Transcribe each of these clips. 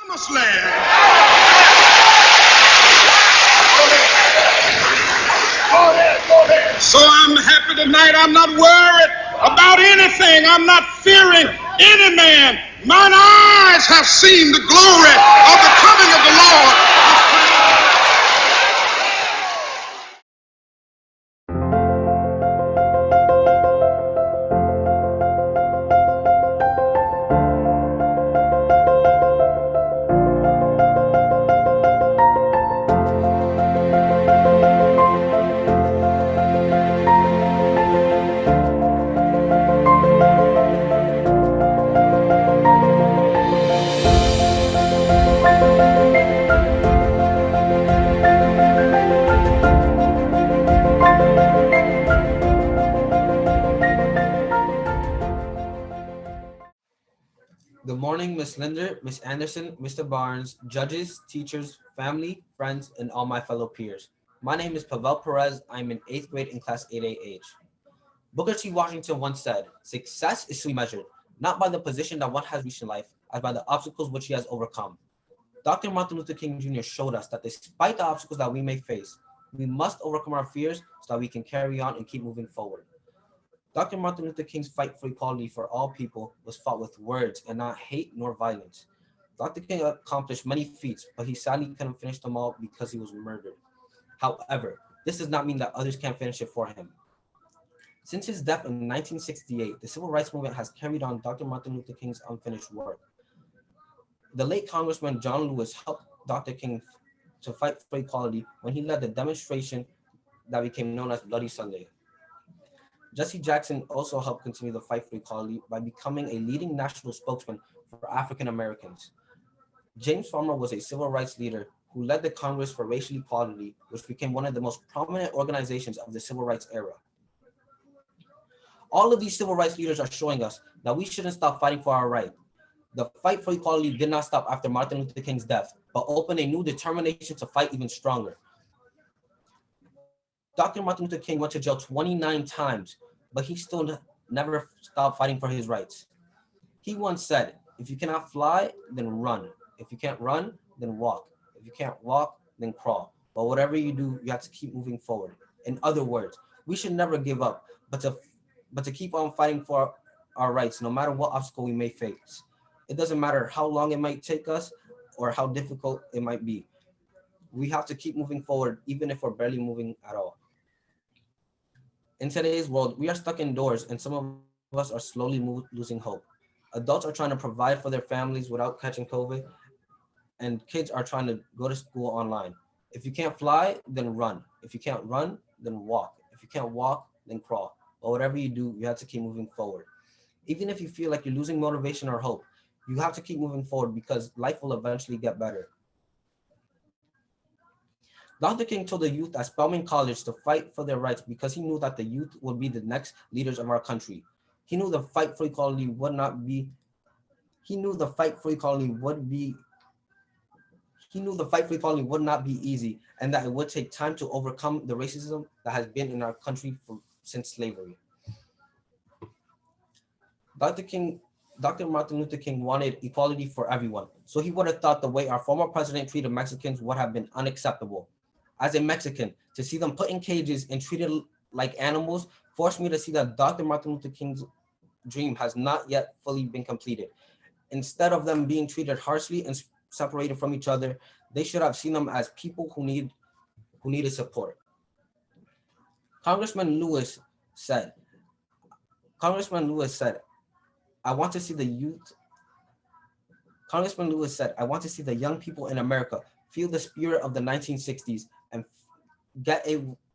promised land. So I'm happy tonight. I'm not worried about anything. I'm not fearing any man. Mine eyes have seen the glory of the coming of the Lord. Good morning, Miss Linder, Miss Anderson, Mr. Barnes, judges, teachers, family, friends, and all my fellow peers. My name is Pavel Perez. I'm in 8th grade in class 8AH. Booker T. Washington once said, "Success is to be measured, not by the position that one has reached in life, as by the obstacles which he has overcome." Dr. Martin Luther King Jr. showed us that despite the obstacles that we may face, we must overcome our fears so that we can carry on and keep moving forward. Dr. Martin Luther King's fight for equality for all people was fought with words and not hate nor violence. Dr. King accomplished many feats, but he sadly couldn't finish them all because he was murdered. However, this does not mean that others can't finish it for him. Since his death in 1968, the civil rights movement has carried on Dr. Martin Luther King's unfinished work. The late Congressman John Lewis helped Dr. King to fight for equality when he led the demonstration that became known as Bloody Sunday. Jesse Jackson also helped continue the fight for equality by becoming a leading national spokesman for African Americans. James Farmer was a civil rights leader who led the Congress for Racial Equality, which became one of the most prominent organizations of the civil rights era. All of these civil rights leaders are showing us that we shouldn't stop fighting for our right. The fight for equality did not stop after Martin Luther King's death, but opened a new determination to fight even stronger. Dr. Martin Luther King went to jail 29 times, but he still never stopped fighting for his rights. He once said, "If you cannot fly, then run. If you can't run, then walk. If you can't walk, then crawl. But whatever you do, you have to keep moving forward." In other words, we should never give up, but to keep on fighting for our rights, no matter what obstacle we may face. It doesn't matter how long it might take us or how difficult it might be. We have to keep moving forward, even if we're barely moving at all. In today's world, we are stuck indoors and some of us are slowly losing hope. Adults are trying to provide for their families without catching COVID, and kids are trying to go to school online. If you can't fly, then run. If you can't run, then walk. If you can't walk, then crawl. But whatever you do, you have to keep moving forward. Even if you feel like you're losing motivation or hope, you have to keep moving forward because life will eventually get better. Dr. King told the youth at Spelman College to fight for their rights because he knew that the youth would be the next leaders of our country. He knew the fight for equality would not be easy, and that it would take time to overcome the racism that has been in our country since slavery. Dr. Martin Luther King wanted equality for everyone, so he would have thought the way our former president treated Mexicans would have been unacceptable. As a Mexican, to see them put in cages and treated like animals forced me to see that Dr. Martin Luther King's dream has not yet fully been completed. Instead of them being treated harshly and separated from each other, they should have seen them as people who needed support. Congressman Lewis said, "I want to see the youth." Congressman Lewis said, "I want to see the young people in America feel the spirit of the 1960s and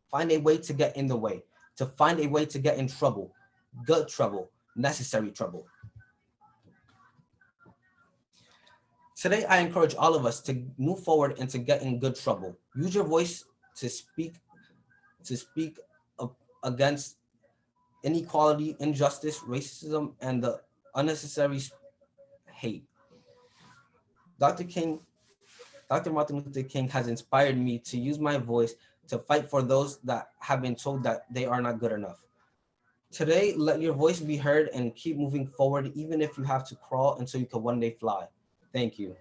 find a way to get in the way, to find a way to get in trouble, good trouble, necessary trouble." Today, I encourage all of us to move forward and to get in good trouble. Use your voice to speak against inequality, injustice, racism, and the unnecessary hate. Dr. Martin Luther King has inspired me to use my voice to fight for those that have been told that they are not good enough. Today, let your voice be heard and keep moving forward, even if you have to crawl until you can one day fly. Thank you.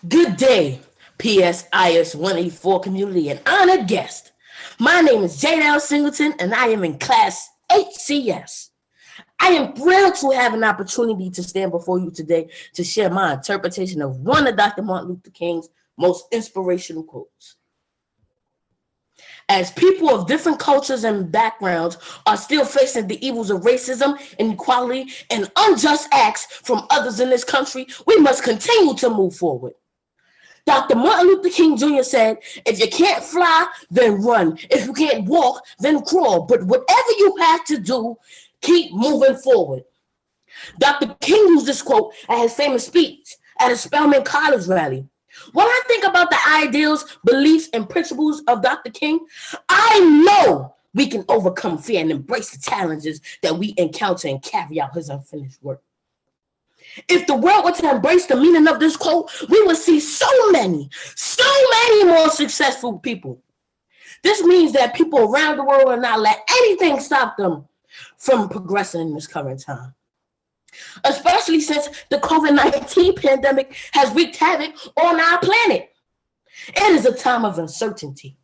Good day, PSIS 184 community and honored guest. My name is J.L. Singleton and I am in class HCS. I am thrilled to have an opportunity to stand before you today to share my interpretation of one of Dr. Martin Luther King's most inspirational quotes. As people of different cultures and backgrounds are still facing the evils of racism, inequality, and unjust acts from others in this country, we must continue to move forward. Dr. Martin Luther King Jr. said, if you can't fly, then run. If you can't walk, then crawl. But whatever you have to do, keep moving forward. Dr. King used this quote at his famous speech at a Spelman College rally. When I think about the ideals, beliefs, and principles of Dr. King, I know we can overcome fear and embrace the challenges that we encounter and carry out his unfinished work. If the world were to embrace the meaning of this quote, we would see so many more successful people. This means that people around the world will not let anything stop them from progressing in this current time. Especially since the COVID-19 pandemic has wreaked havoc on our planet. It is a time of uncertainty.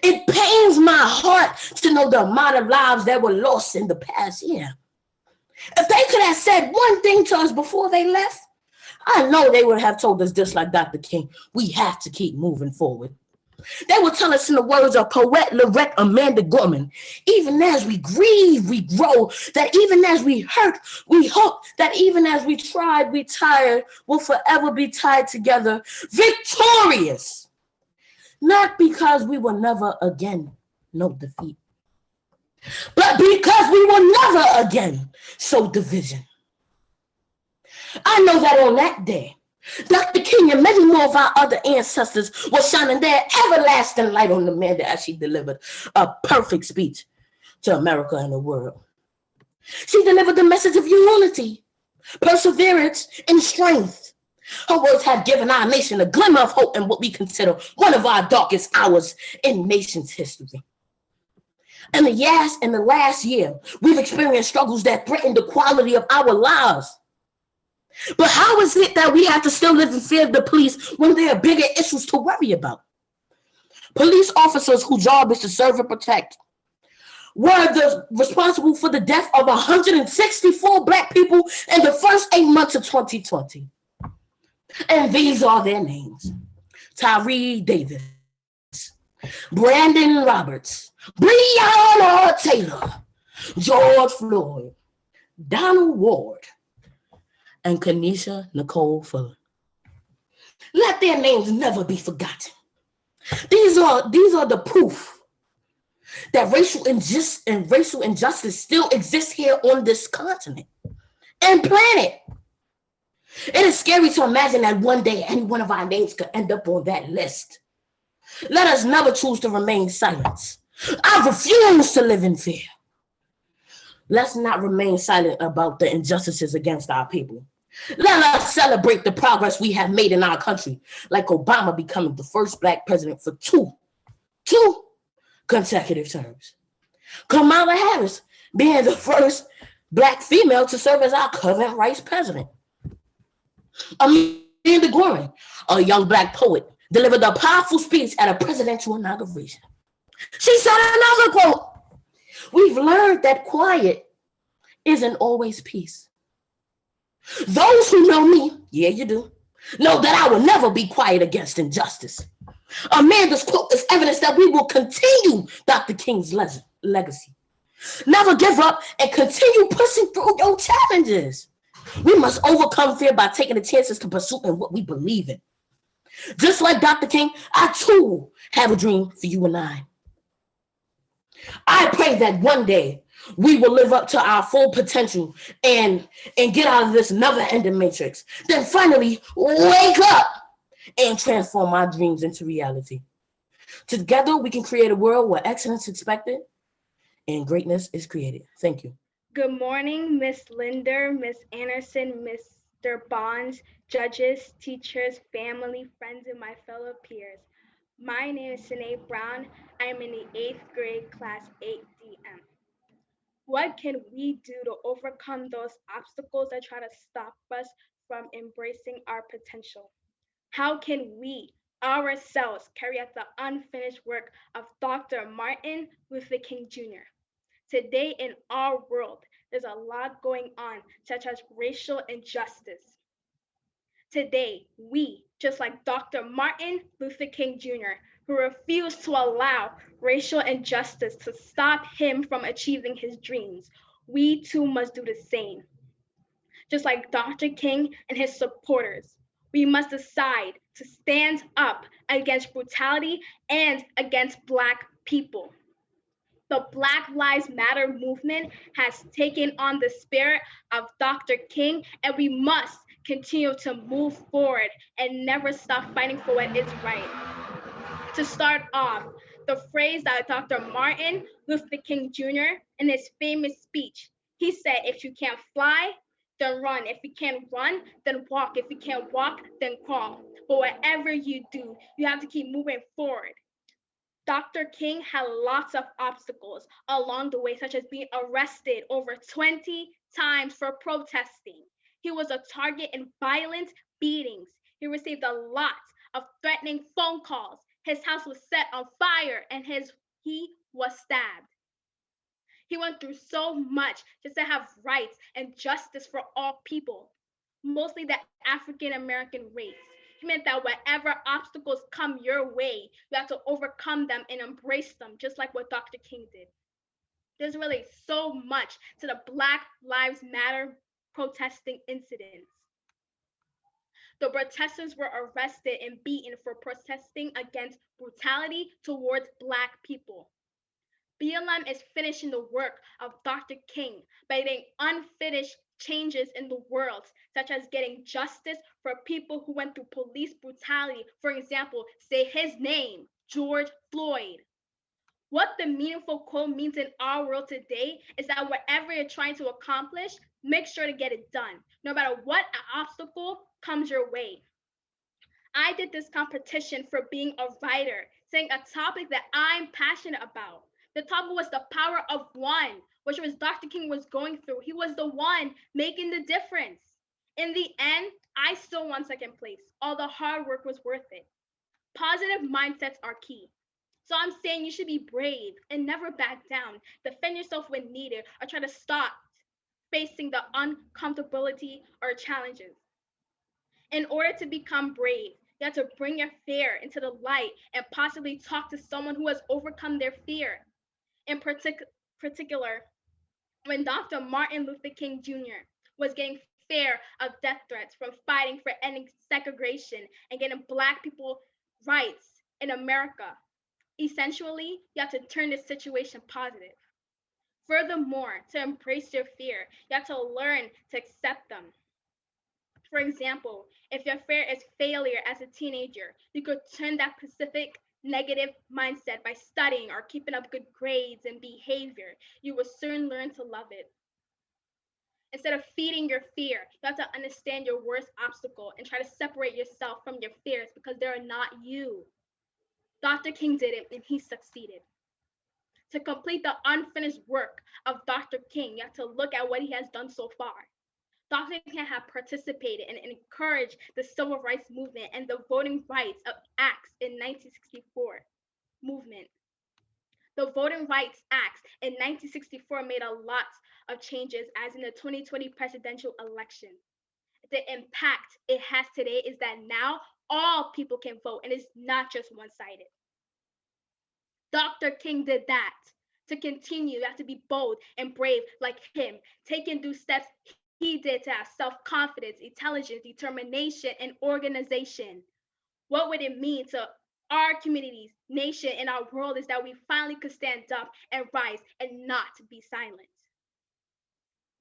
It pains my heart to know the amount of lives that were lost in the past year. If they could have said one thing to us before they left, I know they would have told us just like Dr. King, we have to keep moving forward. They would tell us in the words of poet laureate Amanda Gorman, even as we grieve, we grow, that even as we hurt, we hope, that even as we tried, we tired, will forever be tied together, victorious. Not because we will never again know defeat, but because we will never again sow division. I know that on that day, Dr. King and many more of our other ancestors were shining their everlasting light on the man as she delivered a perfect speech to America and the world. She delivered the message of unity, perseverance, and strength. Her words have given our nation a glimmer of hope in what we consider one of our darkest hours in nation's history. In the last year, we've experienced struggles that threaten the quality of our lives. But how is it that we have to still live in fear of the police when there are bigger issues to worry about? Police officers whose job is to serve and protect were responsible for the death of 164 Black people in the first 8 months of 2020. And these are their names: Tyree Davis, Brandon Roberts, Breonna Taylor, George Floyd, Donald Ward, and Kanisha Nicole Fuller. Let their names never be forgotten. These are the proof that racial injustice still exists here on this continent and planet. It is scary to imagine that one day any one of our names could end up on that list. Let us never choose to remain silent. I refuse to live in fear. Let's not remain silent about the injustices against our people. Let us celebrate the progress we have made in our country, like Obama becoming the first Black president for two consecutive terms. Kamala Harris being the first Black female to serve as our current vice president. Amanda Gorman, a young Black poet, delivered a powerful speech at a presidential inauguration. She said another quote: "We've learned that quiet isn't always peace. Those who know me, yeah, you do, know that I will never be quiet against injustice." Amanda's quote is evidence that we will continue Dr. King's legacy. Never give up and continue pushing through your challenges. We must overcome fear by taking the chances to pursue in what we believe in. Just like Dr. King, I too have a dream for you and I. I pray that one day we will live up to our full potential and get out of this never-ending matrix. Then finally wake up and transform our dreams into reality. Together we can create a world where excellence is expected and greatness is created. Thank you. Good morning, Miss Linder, Miss Anderson, Mr. Bonds, judges, teachers, family, friends, and my fellow peers. My name is Sinead Brown. I am in the 8th grade, class 8DM. What can we do to overcome those obstacles that try to stop us from embracing our potential? How can we ourselves carry out the unfinished work of Dr. Martin Luther King Jr.? Today in our world, there's a lot going on, such as racial injustice. Today, we, just like Dr. Martin Luther King Jr., who refused to allow racial injustice to stop him from achieving his dreams, we too must do the same. Just like Dr. King and his supporters, we must decide to stand up against brutality and against Black people. The Black Lives Matter movement has taken on the spirit of Dr. King, and we must continue to move forward and never stop fighting for what is right. To start off, the phrase that Dr. Martin Luther King Jr. in his famous speech, he said, if you can't fly, then run. If you can't run, then walk. If you can't walk, then crawl. But whatever you do, you have to keep moving forward. Dr. King had lots of obstacles along the way, such as being arrested over 20 times for protesting. He was a target in violent beatings. He received a lot of threatening phone calls. His house was set on fire and he was stabbed. He went through so much just to have rights and justice for all people, mostly the African American race. He meant that whatever obstacles come your way, you have to overcome them and embrace them, just like what Dr. King did. There's really so much to the Black Lives Matter protesting incidents. The protesters were arrested and beaten for protesting against brutality towards Black people. BLM is finishing the work of Dr. King by getting unfinished changes in the world, such as getting justice for people who went through police brutality. For example, say his name, George Floyd. What the meaningful quote means in our world today is that whatever you're trying to accomplish, make sure to get it done, no matter what obstacle comes your way. I did this competition for being a writer, saying a topic that I'm passionate about. The topic was the power of one, which was Dr. King was going through. He was the one making the difference. In the end, I still won second place. All the hard work was worth it. Positive mindsets are key. So I'm saying you should be brave and never back down. Defend yourself when needed or try to stop facing the uncomfortability or challenges. In order to become brave, you have to bring your fear into the light and possibly talk to someone who has overcome their fear. In particular, when Dr. Martin Luther King Jr. was getting fear of death threats from fighting for ending segregation and getting Black people rights in America. Essentially, you have to turn this situation positive. Furthermore, to embrace your fear, you have to learn to accept them. For example, if your fear is failure as a teenager, you could turn that specific negative mindset by studying or keeping up good grades and behavior. You will soon learn to love it. Instead of feeding your fear, you have to understand your worst obstacle and try to separate yourself from your fears because they are not you. Dr. King did it and he succeeded. To complete the unfinished work of Dr. King, you have to look at what he has done so far. Dr. King had participated and encouraged the civil rights movement and the voting rights acts in 1964 movement. The Voting Rights Acts in 1964 made a lot of changes as in the 2020 presidential election. The impact it has today is that now all people can vote and it's not just one-sided. Dr. King did that. To continue, you have to be bold and brave like him, taking those steps he did to have self-confidence, intelligence, determination, and organization. What would it mean to our communities, nation, and our world is that we finally could stand up and rise and not be silent.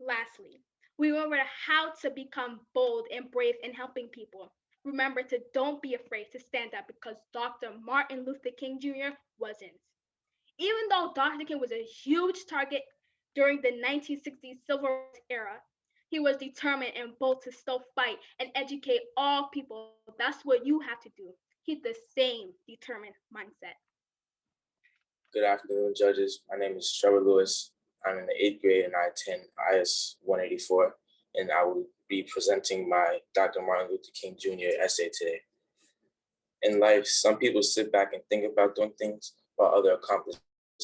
Lastly, we remember how to become bold and brave in helping people. Remember to don't be afraid to stand up because Dr. Martin Luther King Jr. wasn't. Even though Dr. King was a huge target during the 1960s civil rights era, he was determined and bold to still fight and educate all people. That's what you have to do. Keep the same determined mindset. Good afternoon, judges. My name is Trevor Lewis. I'm in the 8th grade and I attend IS 184, and I will be presenting my Dr. Martin Luther King Jr. essay today. In life, some people sit back and think about doing things while others accomplish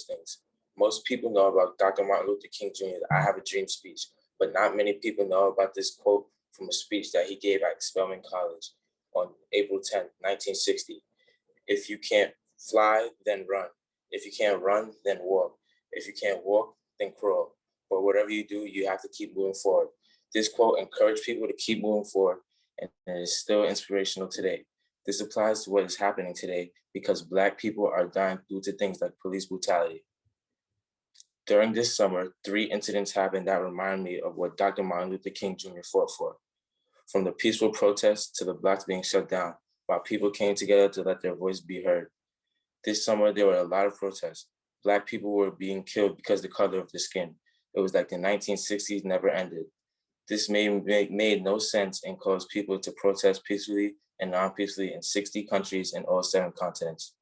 things. Most people know about Dr. Martin Luther King Jr.'s I Have a Dream speech, but not many people know about this quote from a speech that he gave at Spelman College on April 10, 1960. If you can't fly, then run. If you can't run, then walk. If you can't walk, then crawl. But whatever you do, you have to keep moving forward. This quote encouraged people to keep moving forward, and it is still inspirational today. This applies to what is happening today because Black people are dying due to things like police brutality. During this summer, 3 incidents happened that remind me of what Dr. Martin Luther King Jr. fought for. From the peaceful protests to the blocks being shut down, while people came together to let their voice be heard. This summer, there were a lot of protests. Black people were being killed because of the color of their skin. It was like the 1960s never ended. This made no sense and caused people to protest peacefully and non-peacefully in 60 countries and all 7 continents.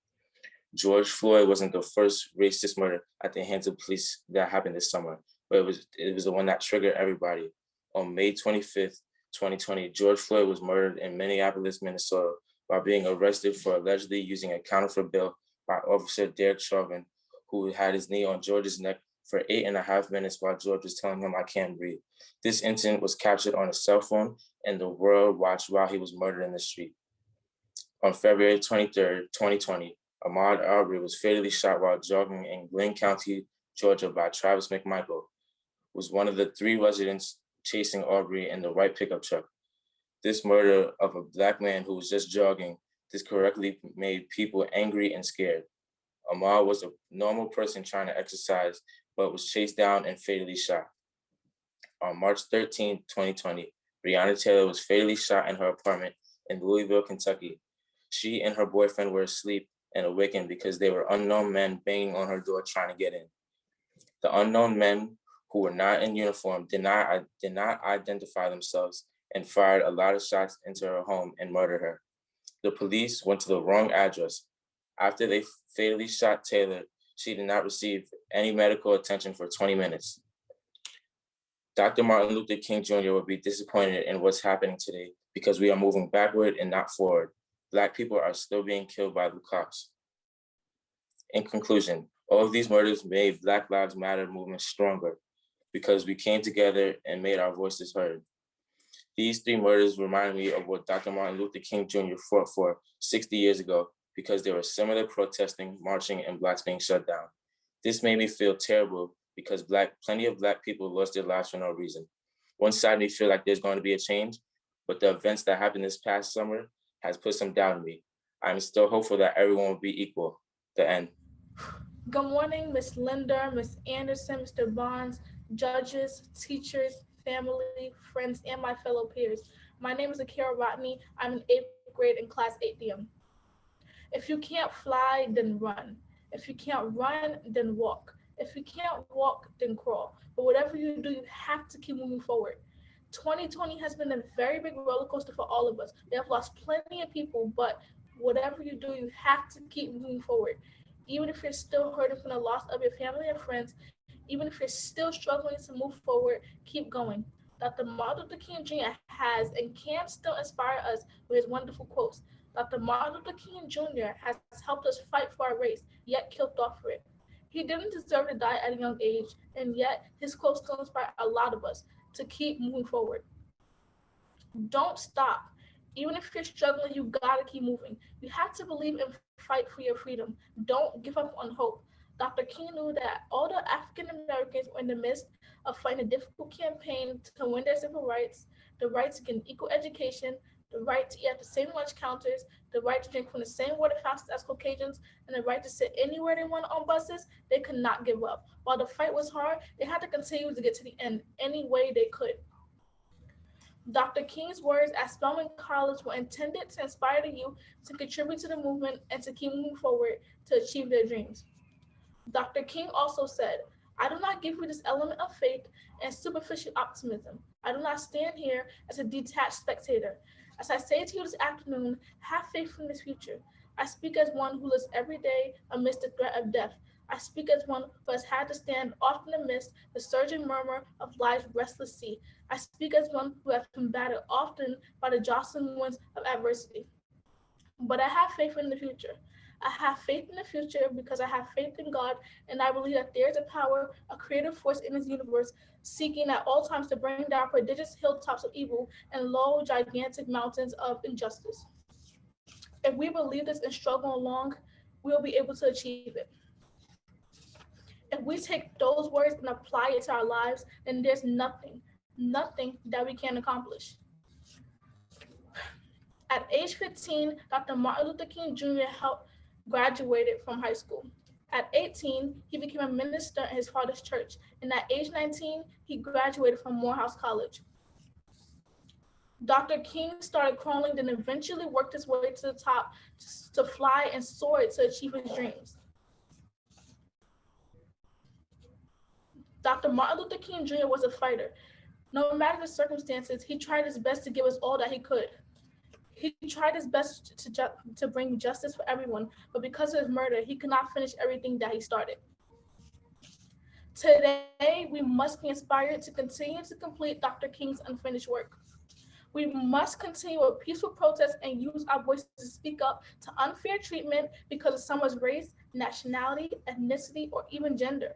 George Floyd wasn't the first racist murder at the hands of police that happened this summer, but it was the one that triggered everybody. On May 25th, 2020, George Floyd was murdered in Minneapolis, Minnesota, while being arrested for allegedly using a counterfeit bill by Officer Derek Chauvin, who had his knee on George's neck for 8.5 minutes while George was telling him, "I can't breathe." This incident was captured on a cell phone, and the world watched while he was murdered in the street. On February 23rd, 2020, Ahmaud Arbery was fatally shot while jogging in Glenn County, Georgia by Travis McMichael, was one of the 3 residents chasing Arbery in the white pickup truck. This murder of a Black man who was just jogging, this correctly made people angry and scared. Ahmaud was a normal person trying to exercise, but was chased down and fatally shot. On March 13, 2020, Breonna Taylor was fatally shot in her apartment in Louisville, Kentucky. She and her boyfriend were asleep and awakened because there were unknown men banging on her door trying to get in. The unknown men, who were not in uniform, did not identify themselves and fired a lot of shots into her home and murdered her. The police went to the wrong address. After they fatally shot Taylor, she did not receive any medical attention for 20 minutes. Dr. Martin Luther King Jr. will be disappointed in what's happening today because we are moving backward and not forward. Black people are still being killed by the cops. In conclusion, all of these murders made Black Lives Matter movement stronger because we came together and made our voices heard. These 3 murders remind me of what Dr. Martin Luther King Jr. fought for 60 years ago because there were similar protesting, marching, and Blacks being shut down. This made me feel terrible because plenty of Black people lost their lives for no reason. One side of me feel like there's going to be a change, but the events that happened this past summer has put some doubt in me. I'm still hopeful that everyone will be equal. The end. Good morning, Miss Linder, Miss Anderson, Mr. Bonds, judges, teachers, family, friends, and my fellow peers. My name is Akira Rodney. I'm in 8th grade in class 8DM. If you can't fly, then run. If you can't run, then walk. If you can't walk, then crawl. But whatever you do, you have to keep moving forward. 2020 has been a very big roller coaster for all of us. We have lost plenty of people, but whatever you do, you have to keep moving forward. Even if you're still hurting from the loss of your family and friends, even if you're still struggling to move forward, keep going. Dr. Martin Luther King Jr. has and can still inspire us with his wonderful quotes. Dr. Martin Luther King Jr. has helped us fight for our race, yet killed off for it. He didn't deserve to die at a young age, and yet his quotes still inspire a lot of us to keep moving forward. Don't stop. Even if you're struggling, you gotta keep moving. You have to believe and fight for your freedom. Don't give up on hope. Dr. King knew that all the African Americans were in the midst of fighting a difficult campaign to win their civil rights, the right to get an equal education, the right to eat at the same lunch counters, the right to drink from the same water fountains as Caucasians, and the right to sit anywhere they want on buses. They could not give up. While the fight was hard, they had to continue to get to the end any way they could. Dr. King's words at Spelman College were intended to inspire the youth to contribute to the movement and to keep moving forward to achieve their dreams. Dr. King also said, "I do not give you this element of faith and superficial optimism. I do not stand here as a detached spectator. As I say to you this afternoon, have faith in this future. I speak as one who lives every day amidst the threat of death. I speak as one who has had to stand often amidst the surging murmur of life's restless sea. I speak as one who has been battered often by the jostling winds of adversity. but I have faith in the future. I have faith in the future because I have faith in God, and I believe that there is a power, a creative force in this universe, seeking at all times to bring down prodigious hilltops of evil and low, gigantic mountains of injustice. If we believe this and struggle along, we'll be able to achieve it. If we take those words and apply it to our lives, then there's nothing that we can't accomplish. At age 15, Dr. Martin Luther King Jr. graduated from high school. At 18, he became a minister in his father's church, and at age 19, he graduated from Morehouse College. Dr. King started crawling, then eventually worked his way to the top to fly and soar to achieve his dreams. Dr. Martin Luther King Jr. was a fighter. No matter the circumstances, he tried his best to give us all that he could. He tried his best to bring justice for everyone, but because of his murder, he could not finish everything that he started. Today, we must be inspired to continue to complete Dr. King's unfinished work. We must continue with peaceful protests and use our voices to speak up to unfair treatment because of someone's race, nationality, ethnicity, or even gender.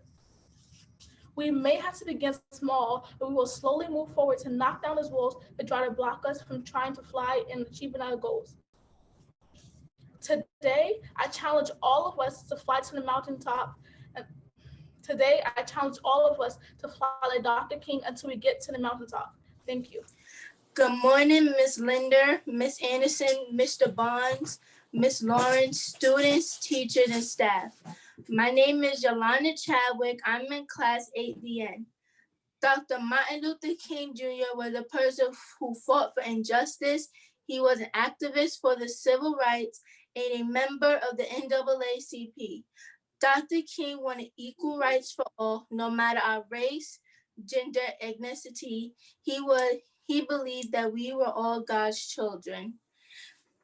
We may have to begin small, but we will slowly move forward to knock down those walls that try to block us from trying to fly and achieving our goals. Today, I challenge all of us to fly to the mountaintop. Today, I challenge all of us to fly like Dr. King until we get to the mountaintop. Thank you. Good morning, Ms. Linder, Ms. Anderson, Mr. Barnes, Ms. Lawrence, students, teachers, and staff. My name is Yolanda Chadwick. I'm in class 8BN. Dr. Martin Luther King Jr. was a person who fought for injustice. He was an activist for the civil rights and a member of the NAACP. Dr. King wanted equal rights for all, no matter our race, gender, ethnicity. He believed that we were all God's children.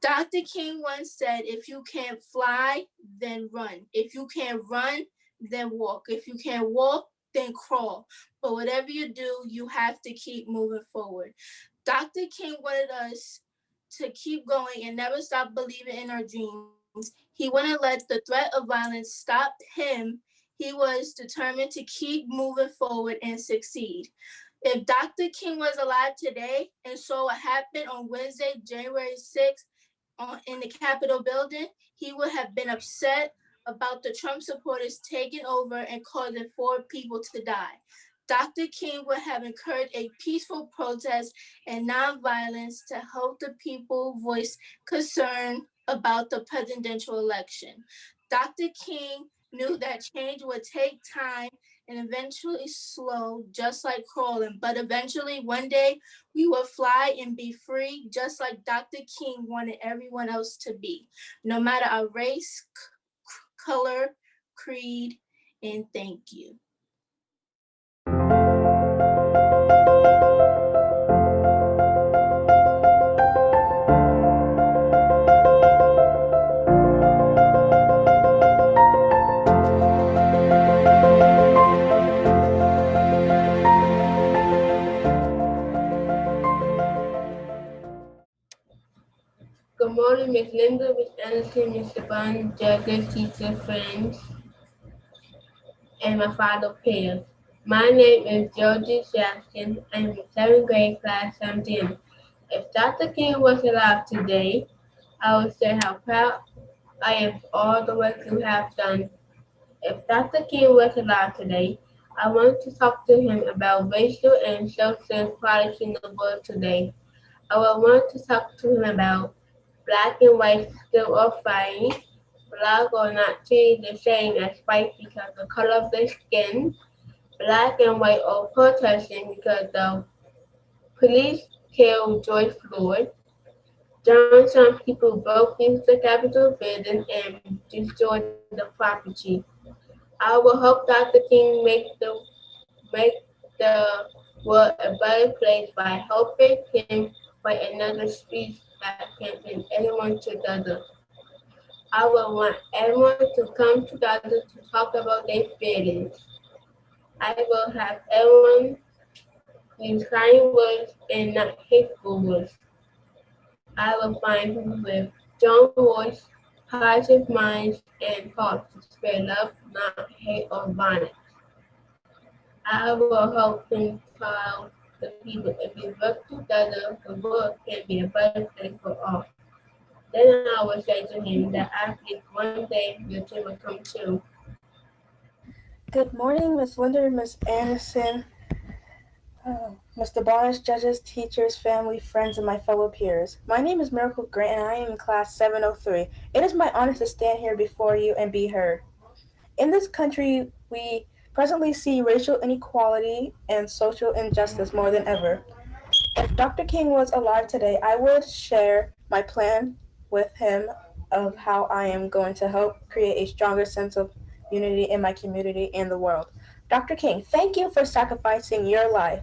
Dr. King once said, if you can't fly, then run. If you can't run, then walk. If you can't walk, then crawl. But whatever you do, you have to keep moving forward. Dr. King wanted us to keep going and never stop believing in our dreams. He wouldn't let the threat of violence stop him. He was determined to keep moving forward and succeed. If Dr. King was alive today and saw what happened on Wednesday, January 6th in the Capitol building, he would have been upset about the Trump supporters taking over and causing 4 people to die. Dr. King would have encouraged a peaceful protest and nonviolence to help the people voice concern about the presidential election. Dr. King knew that change would take time and eventually slow, just like crawling. But eventually, one day, we will fly and be free, just like Dr. King wanted everyone else to be, no matter our race, color, creed, and thank you. Good morning, Ms. Linda, Ms. Anderson, Mr. Barnes, judges, teachers, friends, and my father, peers. My name is Georgie Jackson. I'm in 7th grade, class 17. If Dr. King was alive today, I would say how proud I am for all the work you have done. If Dr. King was alive today, I want to talk to him about racial and social equality in the world today. I would want to talk to him about Black and white still are fighting. Black are not treated the same as white because of the color of their skin. Black and white are protesting because the police killed George Floyd. Johnstown people broke into the Capitol building and destroyed the property. I will help Dr. King make the world a better place by helping him write another speech that can bring everyone together. I will want everyone to come together to talk about their feelings. I will have everyone use kind words and not hateful words. I will find people with strong voice, positive minds, and hearts to spread love, not hate or violence. I will help empower the people. If we work together, the world can be a better place for all. Then I will say to him that I think one day your dream will come true. Good morning, Miss Linder, Miss Anderson, Mr. Barnes, judges, teachers, family, friends, and my fellow peers. My name is Miracle Grant, and I am in class 703. It is my honor to stand here before you and be heard. In this country, we presently see racial inequality and social injustice more than ever. If Dr. King was alive today, I would share my plan with him of how I am going to help create a stronger sense of unity in my community and the world. Dr. King, thank you for sacrificing your life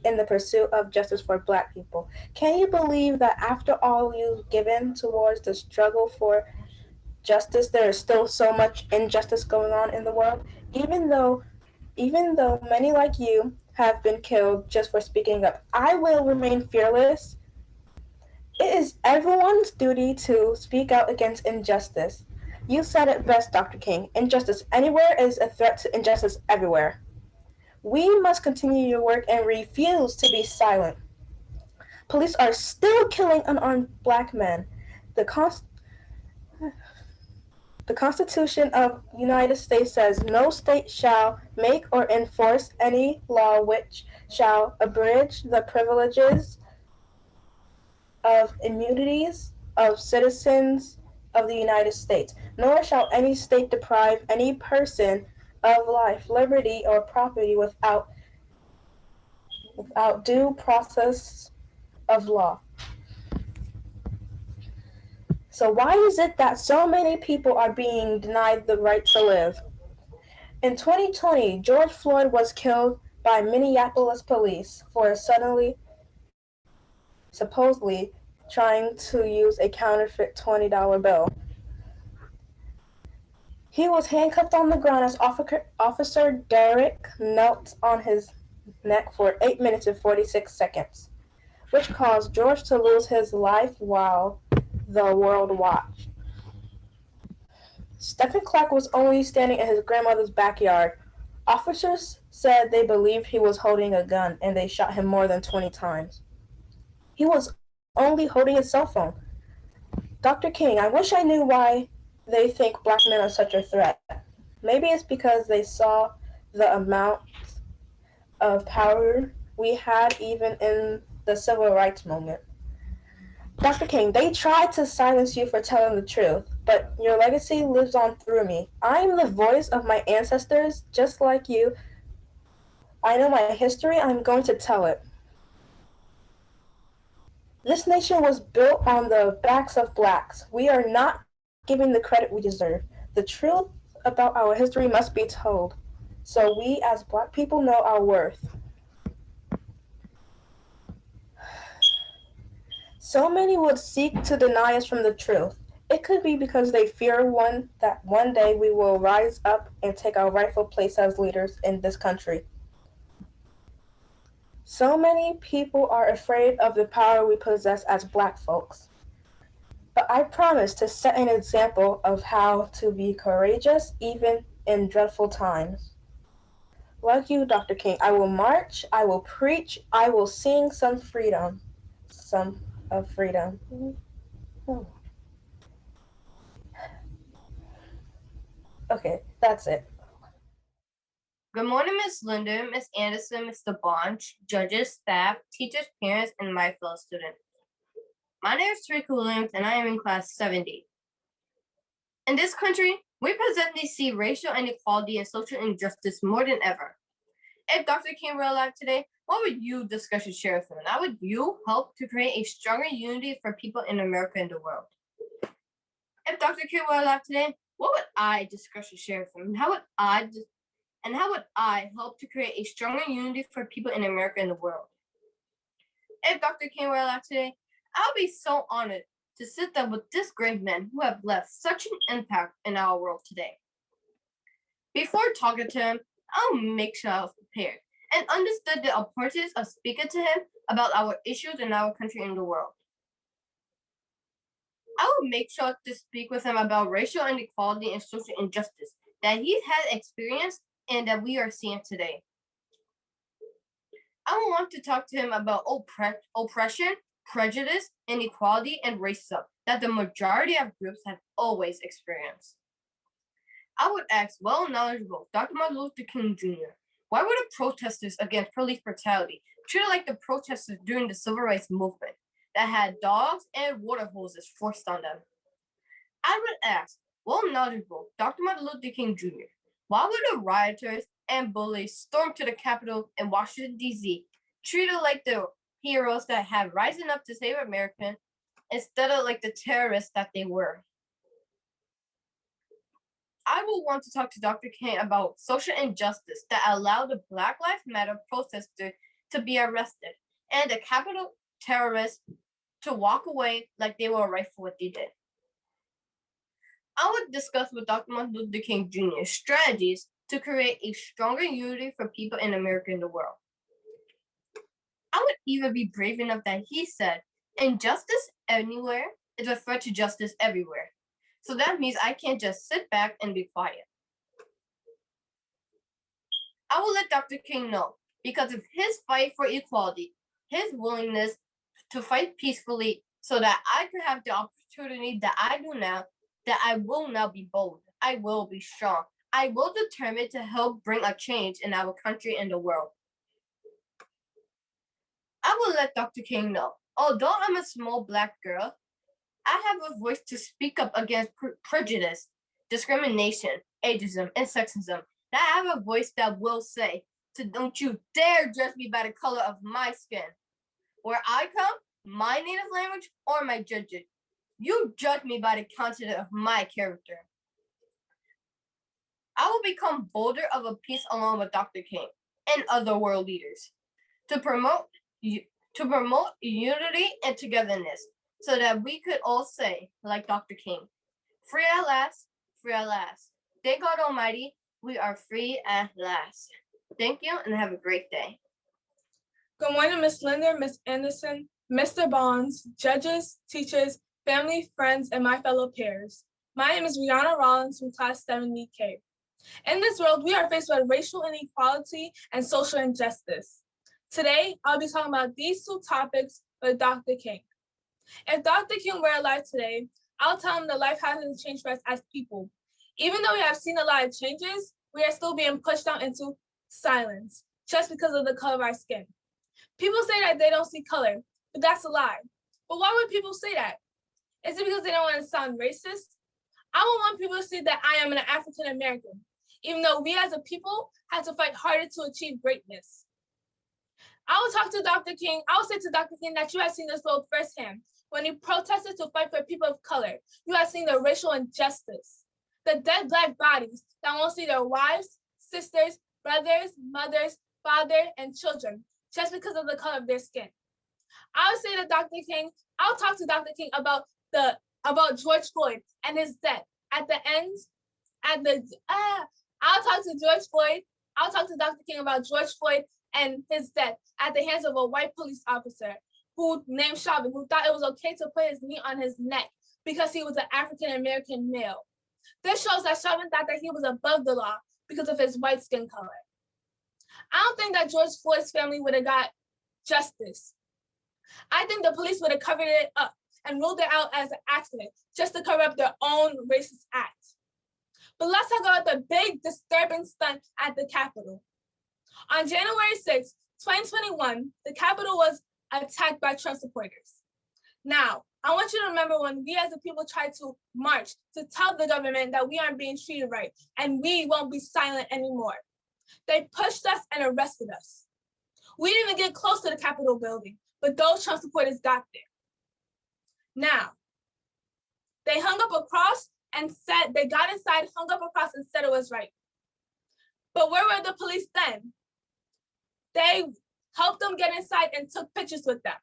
in the pursuit of justice for Black people. Can you believe that after all you've given towards the struggle for justice, there is still so much injustice going on in the world? Even though many like you have been killed just for speaking up, I will remain fearless. It is everyone's duty to speak out against injustice. You said it best, Dr. King. Injustice anywhere is a threat to injustice everywhere. We must continue your work and refuse to be silent. Police are still killing unarmed Black men. The Constitution of the United States says no state shall make or enforce any law which shall abridge the privileges of immunities of citizens of the United States, nor shall any state deprive any person of life, liberty, or property without due process of law. So why is it that so many people are being denied the right to live? In 2020, George Floyd was killed by Minneapolis police for supposedly trying to use a counterfeit $20 bill. He was handcuffed on the ground as Officer Derrick knelt on his neck for 8 minutes and 46 seconds, which caused George to lose his life while the world watched. Stephen Clark was only standing in his grandmother's backyard. Officers said they believed he was holding a gun, and they shot him more than 20 times. He was only holding his cell phone. Dr. King, I wish I knew why they think Black men are such a threat. Maybe it's because they saw the amount of power we had even in the civil rights movement. Dr. King, they tried to silence you for telling the truth, but your legacy lives on through me. I am the voice of my ancestors, just like you. I know my history, I'm going to tell it. This nation was built on the backs of Blacks. We are not given the credit we deserve. The truth about our history must be told, so we as Black people know our worth. So many would seek to deny us from the truth. It could be because they fear that one day we will rise up and take our rightful place as leaders in this country. So many people are afraid of the power we possess as Black folks. But I promise to set an example of how to be courageous even in dreadful times. Like you, Dr. King, I will march, I will preach, I will sing some freedom. Some of freedom. Okay, that's it. Good morning, Ms. Linder, Ms. Anderson, Mr. Bonch, judges, staff, teachers, parents, and my fellow students. My name is Tariq Williams, and I am in class 70. In this country, we presently see racial inequality and social injustice more than ever. If Dr. King were alive today, what would you discuss and share with him? How would you help to create a stronger unity for people in America and the world? If Dr. King were alive today, what would I discuss and share with him? How would I help to create a stronger unity for people in America and the world? If Dr. King were alive today, I would be so honored to sit down with this great man who have left such an impact in our world today. Before talking to him, I'll make sure I was prepared and understood the importance of speaking to him about our issues in our country and the world. I would make sure to speak with him about racial inequality and social injustice that he's had experienced and that we are seeing today. I would want to talk to him about oppression, prejudice, inequality, and racism that the majority of groups have always experienced. I would ask well-knowledgeable Dr. Martin Luther King Jr., why were the protesters against police brutality treated like the protesters during the Civil Rights Movement that had dogs and water hoses forced on them? I would ask well-knowledgeable Dr. Martin Luther King Jr., why were the rioters and bullies stormed to the Capitol in Washington, D.C., treated like the heroes that have risen up to save America instead of like the terrorists that they were? I will want to talk to Dr. King about social injustice that allowed the Black Lives Matter protesters to be arrested and the Capitol terrorists to walk away like they were right for what they did. I would discuss with Dr. Martin Luther King Jr. strategies to create a stronger unity for people in America and the world. I would even be brave enough that he said, injustice anywhere is a threat to justice everywhere. So that means I can't just sit back and be quiet. I will let Dr. King know because of his fight for equality, his willingness to fight peacefully so that I could have the opportunity that I do now, that I will now be bold. I will be strong. I will determine to help bring a change in our country and the world. I will let Dr. King know, although I'm a small Black girl, I have a voice to speak up against prejudice, discrimination, ageism, and sexism. That I have a voice that will say, to don't you dare judge me by the color of my skin, where I come, my native language, or my judging. You judge me by the content of my character. I will become bolder of a piece along with Dr. King and other world leaders to promote unity and togetherness so that we could all say, like Dr. King, free at last, free at last. Thank God Almighty, we are free at last. Thank you and have a great day. Good morning, Ms. Linder, Ms. Anderson, Mr. Bonds, judges, teachers, family, friends, and my fellow peers. My name is Rihanna Rollins from class 70K. In this world, we are faced with racial inequality and social injustice. Today, I'll be talking about these two topics with Dr. King. If Dr. King were alive today, I'll tell him that life hasn't changed for us as people. Even though we have seen a lot of changes, we are still being pushed down into silence just because of the color of our skin. People say that they don't see color, but that's a lie. But why would people say that? Is it because they don't want to sound racist? I would want people to see that I am an African American, even though we as a people had to fight harder to achieve greatness. I will talk to Dr. King. I will say to Dr. King that you have seen this world firsthand. When you protested to fight for people of color, you have seen the racial injustice, the dead Black bodies that won't see their wives, sisters, brothers, mothers, father, and children just because of the color of their skin. I'll say to Dr. King, I'll talk to Dr. King about George Floyd and his death. I'll talk to George Floyd. I'll talk to Dr. King about George Floyd and his death at the hands of a white police officer who named Chauvin, who thought it was okay to put his knee on his neck because he was an African American male. This shows that Chauvin thought that he was above the law because of his white skin color. I don't think that George Floyd's family would have got justice. I think the police would have covered it up and ruled it out as an accident just to cover up their own racist act. But let's talk about the big disturbing stunt at the Capitol. On January 6, 2021, the Capitol was attacked by Trump supporters. Now, I want you to remember when we as a people tried to march to tell the government that we aren't being treated right and we won't be silent anymore. They pushed us and arrested us. We didn't even get close to the Capitol building, but those Trump supporters got there. Now, they hung up a cross and said, they got inside, hung up a cross and said it was right. But where were the police then? They helped them get inside and took pictures with them.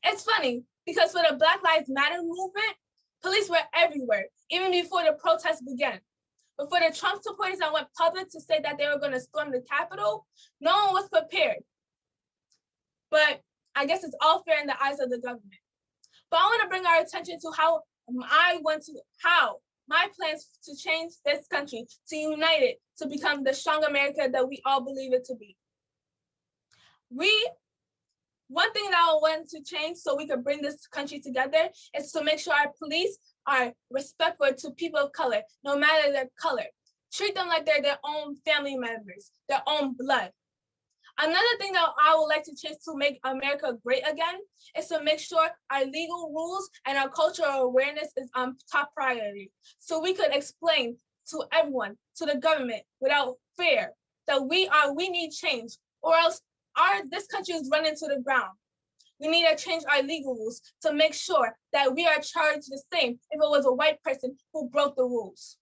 It's funny because for the Black Lives Matter movement, police were everywhere, even before the protests began. But for the Trump supporters that went public to say that they were going to storm the Capitol, no one was prepared. But I guess it's all fair in the eyes of the government. But I want to bring our attention to how my plans to change this country, to unite it, to become the strong America that we all believe it to be. One thing that I want to change so we can bring this country together is to make sure our police are respectful to people of color, no matter their color. Treat them like they're their own family members, their own blood. Another thing that I would like to change to make America great again is to make sure our legal rules and our cultural awareness is top priority. So we could explain to everyone, to the government, without fear, that we need change, or else this country is running to the ground. We need to change our legal rules to make sure that we are charged the same if it was a white person who broke the rules.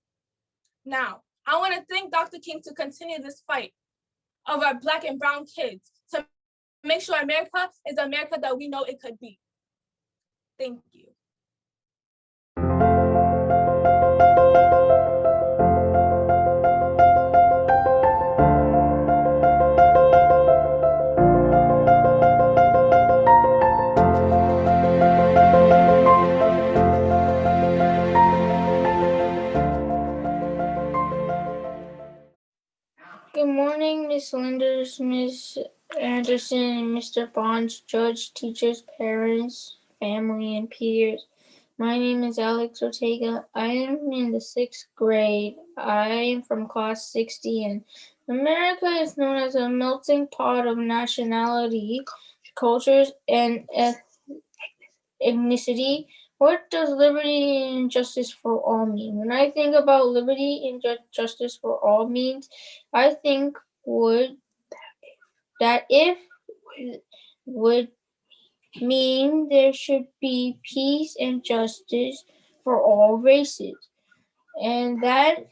Now, I want to thank Dr. King to continue this fight of our Black and brown kids to make sure America is the America that we know it could be. Thank you. Good morning, Miss Linders, Miss Anderson, and Mr. Bonds, judge, teachers, parents, family, and peers. My name is Alex Ortega. I am in the 6th grade. I am from class 60, and America is known as a melting pot of nationality, cultures, and ethnicity. What does liberty and justice for all mean? When I think about liberty and justice for all means, I think would mean there should be peace and justice for all races, and that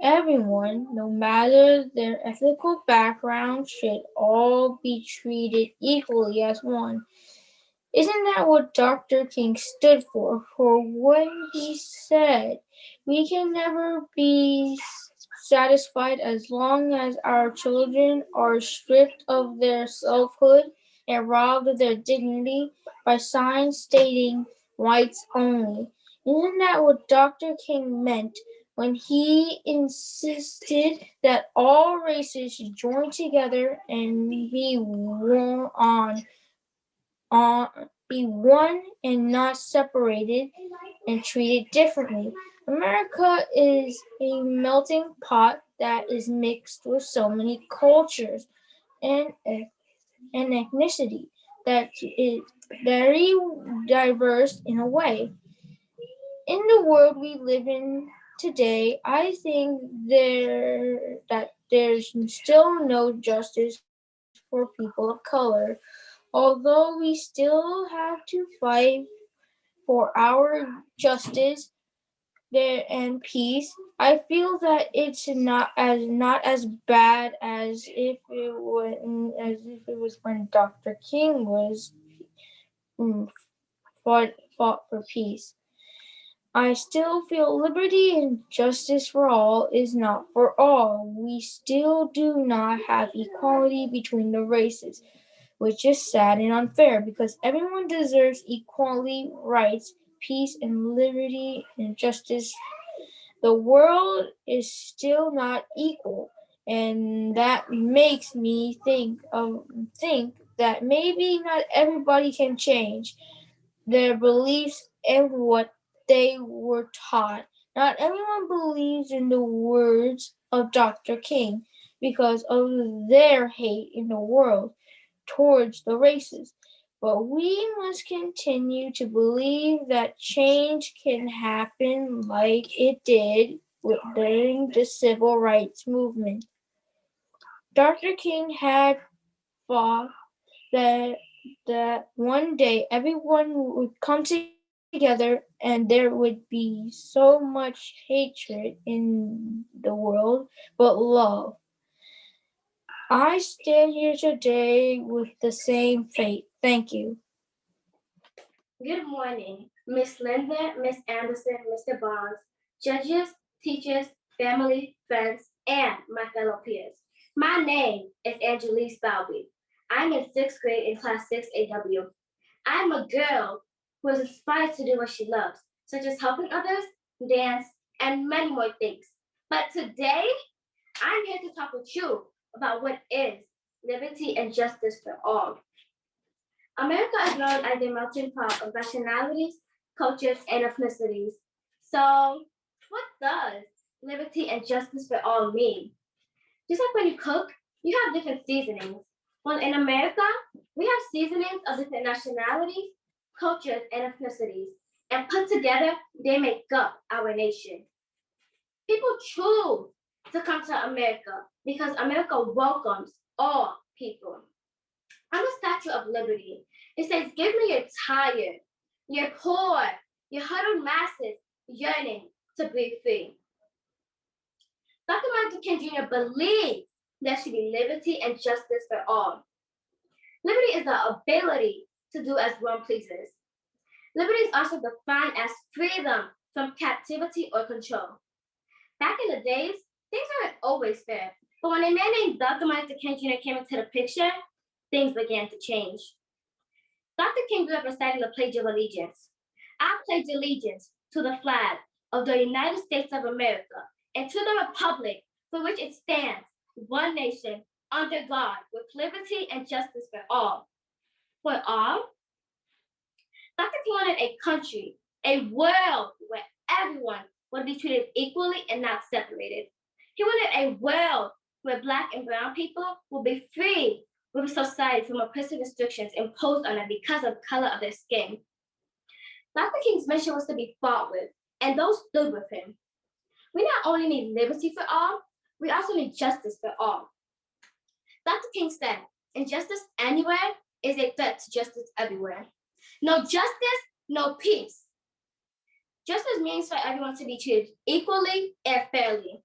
everyone, no matter their ethnical background, should all be treated equally as one. Isn't that what Dr. King stood for? For when he said, we can never be satisfied as long as our children are stripped of their selfhood and robbed of their dignity by signs stating whites only. Isn't that what Dr. King meant when he insisted that all races should join together and be one and not separated and treated differently? America is a melting pot that is mixed with so many cultures and ethnicity that is very diverse in a way. In the world we live in today, I think there's still no justice for people of color. Although we still have to fight for our justice there and peace, I feel that it's not as bad as if it was when Dr. King was fought for peace. I still feel liberty and justice for all is not for all. We still do not have equality between the races, which is sad and unfair because everyone deserves equality, rights, peace, and liberty and justice. The world is still not equal, and that makes me think that maybe not everybody can change their beliefs and what they were taught. Not everyone believes in the words of Dr. King because of their hate in the world towards the races. But we must continue to believe that change can happen like it did during the civil rights movement. Dr. King had thought that one day everyone would come together and there would be so much hatred in the world, but love. I stand here today with the same faith. Thank you. Good morning, Miss Linda, Miss Anderson, Mr. Bonds, judges, teachers, family, friends, and my fellow peers. My name is Angelise Balby. I'm in 6th grade in class 6 AW. I'm a girl who is inspired to do what she loves. such as helping others, dance, and many more things. But today, I'm here to talk with you about what is liberty and justice for all. America is known as a melting pot of nationalities, cultures, and ethnicities. So, what does liberty and justice for all mean? Just like when you cook, you have different seasonings. Well, in America, we have seasonings of different nationalities, cultures, and ethnicities. And put together, they make up our nation. People choose to come to America because America welcomes all people. I'm a statue of liberty. It says, give me your tired, your poor, your huddled masses yearning to breathe free. Dr. Martin King Jr. believed there should be liberty and justice for all. Liberty is the ability to do as one pleases. Liberty is also defined as freedom from captivity or control. Back in the days, things weren't always fair, but when a man named Dr. Martin Luther King Jr. came into the picture, things began to change. Dr. King grew up reciting the Pledge of Allegiance. I pledge allegiance to the flag of the United States of America and to the republic for which it stands, one nation, under God, with liberty and justice for all. For all? Dr. King wanted a country, a world where everyone would be treated equally and not separated. He wanted a world where Black and brown people will be free with society from oppressive restrictions imposed on them because of color of their skin. Dr. King's mission was to be fought with, and those stood with him. We not only need liberty for all, we also need justice for all. Dr. King said, injustice anywhere is a threat to justice everywhere. No justice, no peace. Justice means for everyone to be treated equally and fairly.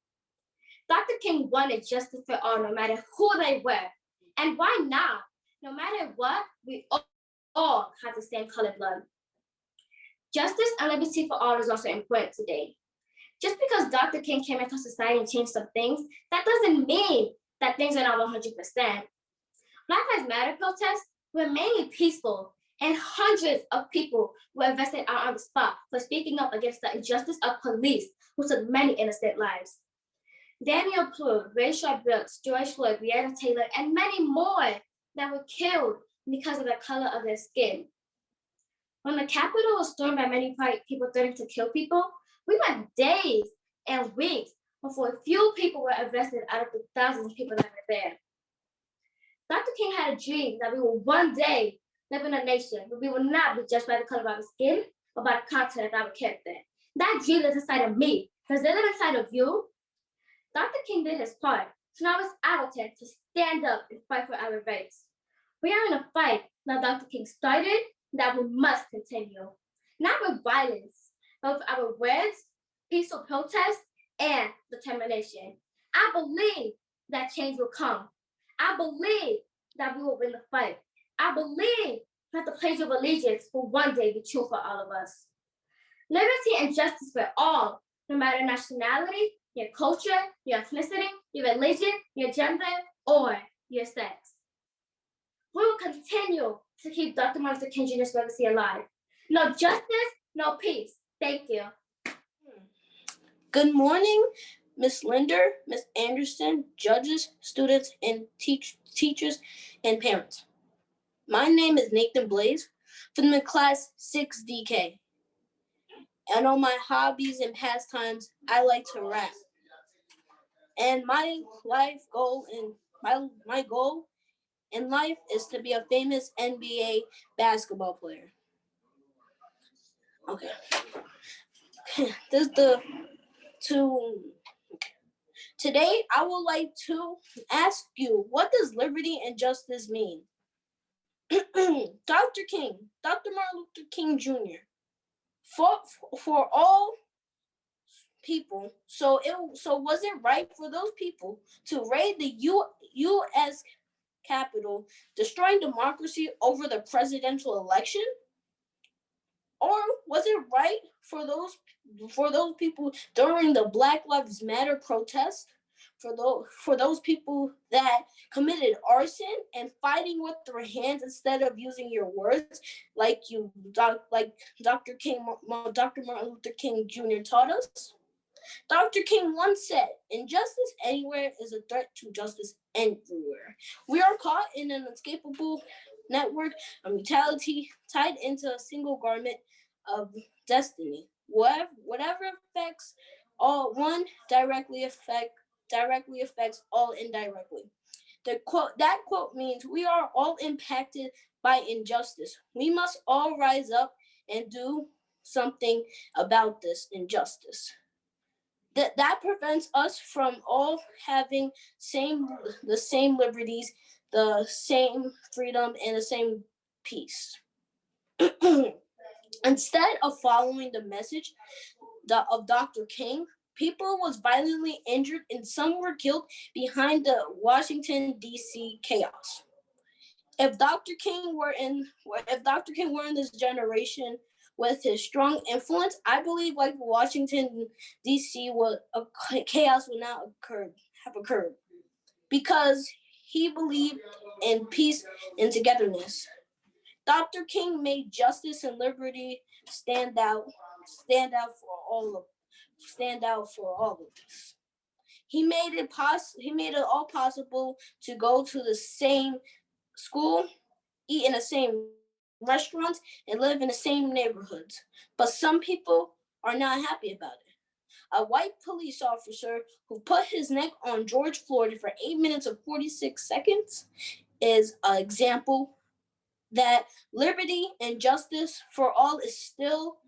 Dr. King wanted justice for all, no matter who they were. And why not? No matter what, we all have the same colored blood. Justice and liberty for all is also important today. Just because Dr. King came into society and changed some things, that doesn't mean that things are not 100%. Black Lives Matter protests were mainly peaceful, and hundreds of people were arrested out on the spot for speaking up against the injustice of police who took many innocent lives. Daniel Pruitt, Rayshard Brooks, George Floyd, Breonna Taylor, and many more that were killed because of the color of their skin. When the Capitol was stormed by many white people threatening to kill people, we went days and weeks before a few people were arrested out of the thousands of people that were there. Dr. King had a dream that we will one day live in a nation where we will not be judged by the color of our skin or by the content of our character. That dream lives inside of me. Does it live inside of you? Dr. King did his part, so now it's our turn to stand up and fight for our rights. We are in a fight that Dr. King started that we must continue, not with violence, but with our words, peaceful protest, and determination. I believe that change will come. I believe that we will win the fight. I believe that the Pledge of Allegiance will one day be true for all of us. Liberty and justice for all, no matter nationality, your culture, your ethnicity, your religion, your gender, or your sex. We will continue to keep Dr. Martin Luther King Jr.'s legacy alive. No justice, no peace. Thank you. Good morning, Miss Linder, Miss Anderson, judges, students, and teachers and parents. My name is Nathan Blaze from the class 6DK. And on my hobbies and pastimes, I like to rap. And my life goal and my goal in life is to be a famous NBA basketball player. Okay. Today, I would like to ask you, what does liberty and justice mean? Dr. Martin Luther King Jr. fought for all people. So was it right for those people to raid the U.S. Capitol, destroying democracy over the presidential election? Or was it right for those people during the Black Lives Matter protest for those people that committed arson and fighting with their hands instead of using your words, like Dr. Martin Luther King Jr. taught us. Dr. King once said, "Injustice anywhere is a threat to justice everywhere." We are caught in an inescapable network of brutality tied into a single garment of destiny. Whatever affects all one directly affects all indirectly. That quote means we are all impacted by injustice. We must all rise up and do something about this injustice. That prevents us from all having the same liberties, the same freedom, and the same peace. Instead of following the message of Dr. King, people was violently injured and some were killed behind the Washington D.C. chaos. If Dr. King were in this generation with his strong influence, I believe like Washington D.C. chaos would not have occurred because he believed in peace and togetherness. Dr. King made justice and liberty stand out for all of us. He made it all possible to go to the same school, eat in the same restaurants, and live in the same neighborhoods. But some people are not happy about it. A white police officer who put his neck on George Floyd for 8 minutes and 46 seconds is an example that liberty and justice for all is still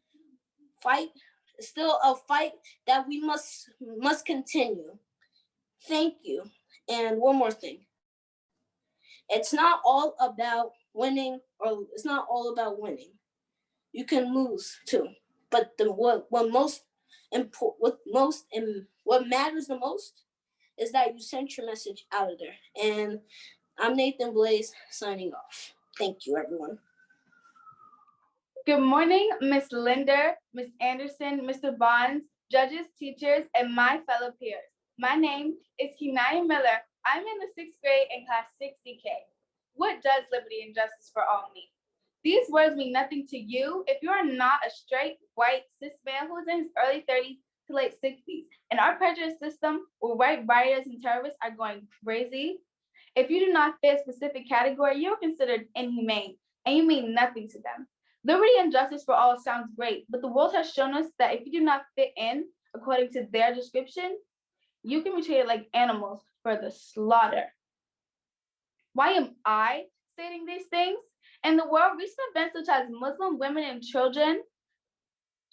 a fight that we must continue. Thank you. And one more thing. It's not all about winning, or it's not all about winning. You can lose too. But what matters the most is that you sent your message out of there. And I'm Nathan Blaze signing off. Thank you, everyone. Good morning, Miss Linder, Miss Anderson, Mr. Bonds, judges, teachers, and my fellow peers. My name is Kenaya Miller. I'm in the 6th grade in class 60K. What does liberty and justice for all mean? These words mean nothing to you if you are not a straight, white, cis man who's in his early 30s to late 60s. In our prejudice system, where white rioters and terrorists are going crazy, if you do not fit a specific category, you're considered inhumane, and you mean nothing to them. Liberty and justice for all sounds great, but the world has shown us that if you do not fit in according to their description, you can be treated like animals for the slaughter. Why am I stating these things? In the world, recent events such as Muslim women and children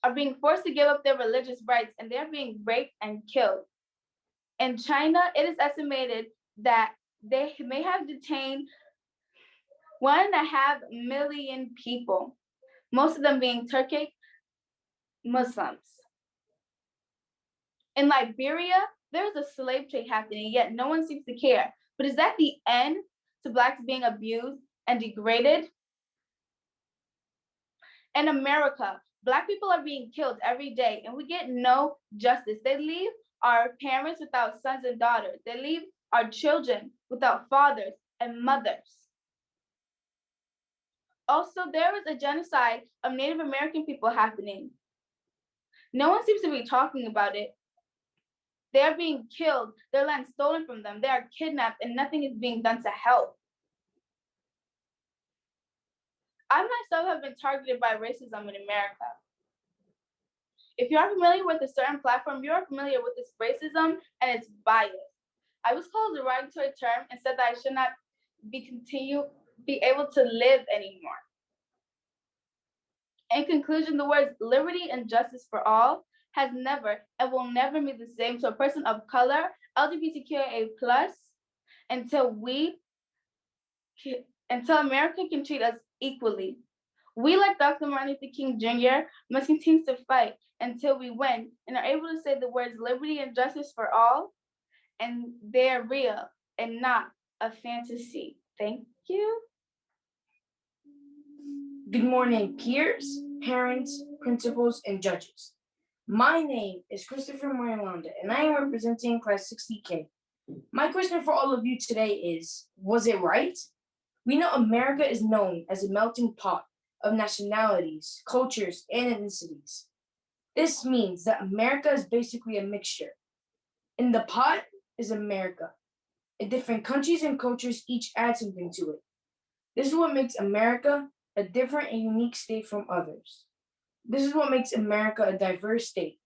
are being forced to give up their religious rights, and they're being raped and killed. In China, it is estimated that they may have detained 1.5 million people, most of them being Turkic Muslims. In Liberia, there's a slave trade happening, yet no one seems to care. But is that the end to Blacks being abused and degraded? In America, Black people are being killed every day, and we get no justice. They leave our parents without sons and daughters. They leave our children without fathers and mothers. Also, there is a genocide of Native American people happening. No one seems to be talking about it. They are being killed, their land stolen from them, they are kidnapped, and nothing is being done to help. I myself have been targeted by racism in America. If you are familiar with a certain platform, you are familiar with this racism and its bias. I was called a derogatory term and said that I should not be able to live anymore. In conclusion, the words liberty and justice for all has never and will never be the same to a person of color, LGBTQIA+, until America can treat us equally. We, like Dr. Martin Luther King Jr., must continue to fight until we win and are able to say the words liberty and justice for all, and they're real and not a fantasy. Thank you. Good morning, peers, parents, principals, and judges. My name is Christopher Moyalonda, and I am representing Class 60K. My question for all of you today is, was it right? We know America is known as a melting pot of nationalities, cultures, and ethnicities. This means that America is basically a mixture. In the pot is America, and different countries and cultures each add something to it. This is what makes America a different and unique state from others. This is what makes America a diverse state,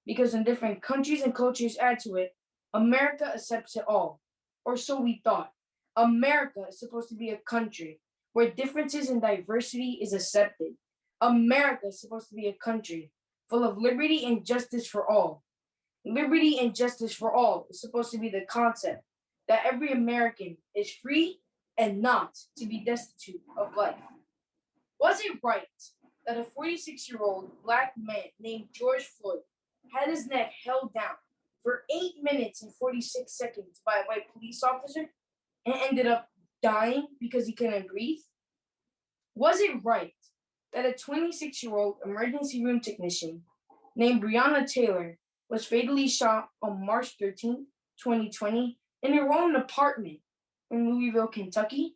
because when different countries and cultures add to it, America accepts it all, or so we thought. America is supposed to be a country where differences and diversity is accepted. America is supposed to be a country full of liberty and justice for all. Liberty and justice for all is supposed to be the concept that every American is free and not to be destitute of life. Was it right that a 46-year-old black man named George Floyd had his neck held down for 8 minutes and 46 seconds by a white police officer and ended up dying because he couldn't breathe? Was it right that a 26-year-old emergency room technician named Breonna Taylor was fatally shot on March 13, 2020, in her own apartment in Louisville, Kentucky?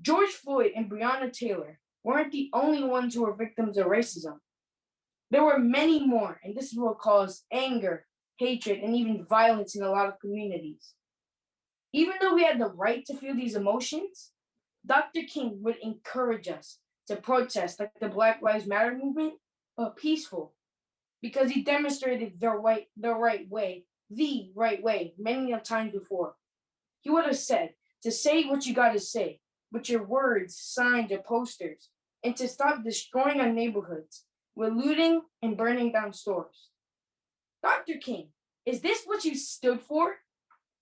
George Floyd and Breonna Taylor weren't the only ones who were victims of racism. There were many more, and this is what caused anger, hatred, and even violence in a lot of communities. Even though we had the right to feel these emotions, Dr. King would encourage us to protest like the Black Lives Matter movement, but peaceful, because he demonstrated the right way many a time before. He would have said to say what you gotta say with your words, signs, or posters, and to stop destroying our neighborhoods with looting and burning down stores. Dr. King, is this what you stood for?